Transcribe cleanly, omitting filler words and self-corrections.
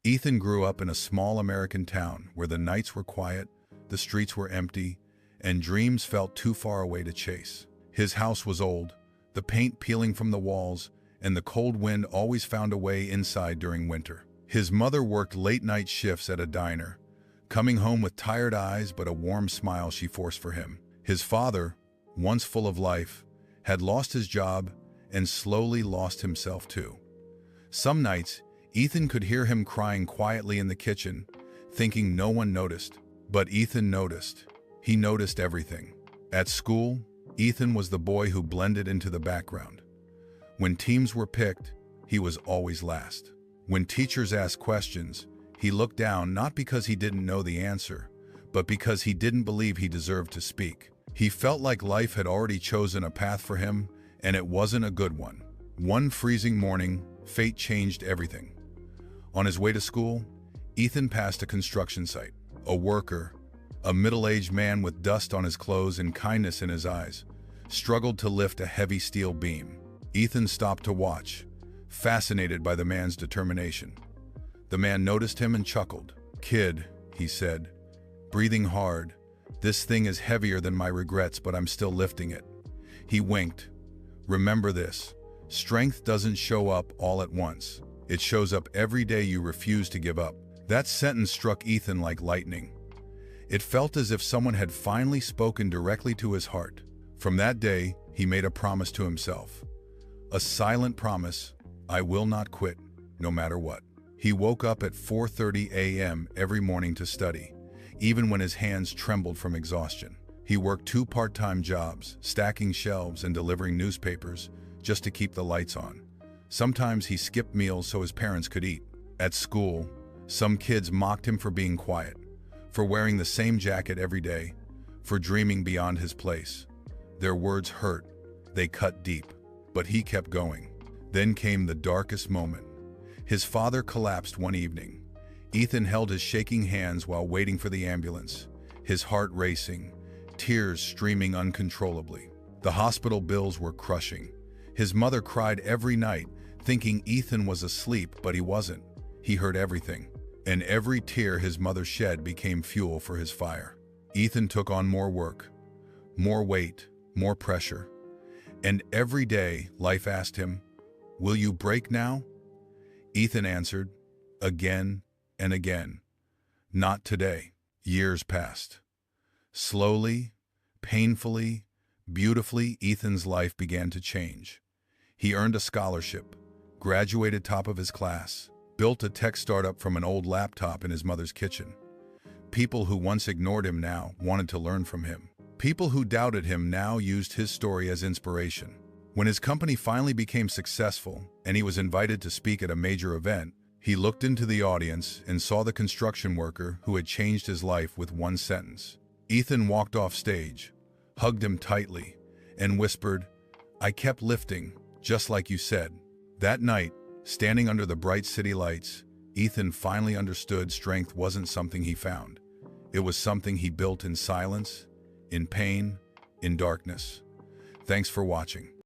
Ethan grew up in a small American town where the nights were quiet, the streets were empty, and dreams felt too far away to chase. His house was old, the paint peeling from the walls, and the cold wind always found a way inside during winter. His mother worked late-night shifts at a diner, coming home with tired eyes but a warm smile she forced for him. His father, once full of life, had lost his job and slowly lost himself too. Some nights, Ethan could hear him crying quietly in the kitchen, thinking no one noticed. But Ethan noticed. He noticed everything. At school, Ethan was the boy who blended into the background. When teams were picked, he was always last. When teachers asked questions, he looked down not because he didn't know the answer, but because he didn't believe he deserved to speak. He felt like life had already chosen a path for him, and it wasn't a good one. One freezing morning, fate changed everything. On his way to school, Ethan passed a construction site. A worker, a middle-aged man with dust on his clothes and kindness in his eyes, struggled to lift a heavy steel beam. Ethan stopped to watch, fascinated by the man's determination. The man noticed him and chuckled. "Kid," he said, breathing hard, "this thing is heavier than my regrets, but I'm still lifting it." He winked. "Remember this, strength doesn't show up all at once. It shows up every day you refuse to give up." That sentence struck Ethan like lightning. It felt as if someone had finally spoken directly to his heart. From that day, he made a promise to himself. A silent promise: I will not quit, no matter what. He woke up at 4:30 a.m. every morning to study, even when his hands trembled from exhaustion. He worked 2 part-time jobs, stacking shelves and delivering newspapers, just to keep the lights on. Sometimes he skipped meals so his parents could eat. At school, some kids mocked him for being quiet, for wearing the same jacket every day, for dreaming beyond his place. Their words hurt, they cut deep, but he kept going. Then came the darkest moment. His father collapsed one evening. Ethan held his shaking hands while waiting for the ambulance, his heart racing, tears streaming uncontrollably. The hospital bills were crushing. His mother cried every night, thinking Ethan was asleep, but he wasn't. He heard everything, and every tear his mother shed became fuel for his fire. Ethan took on more work, more weight, more pressure. And every day, life asked him, "Will you break now?" Ethan answered, again and again, "Not today." Years passed. Slowly, painfully, beautifully, Ethan's life began to change. He earned a scholarship, graduated top of his class, built a tech startup from an old laptop in his mother's kitchen. People who once ignored him now wanted to learn from him. People who doubted him now used his story as inspiration. When his company finally became successful and he was invited to speak at a major event, he looked into the audience and saw the construction worker who had changed his life with one sentence. Ethan walked off stage, hugged him tightly, and whispered, "I kept lifting, just like you said." That night, standing under the bright city lights, Ethan finally understood strength wasn't something he found. It was something he built in silence, in pain, in darkness. Thanks for watching.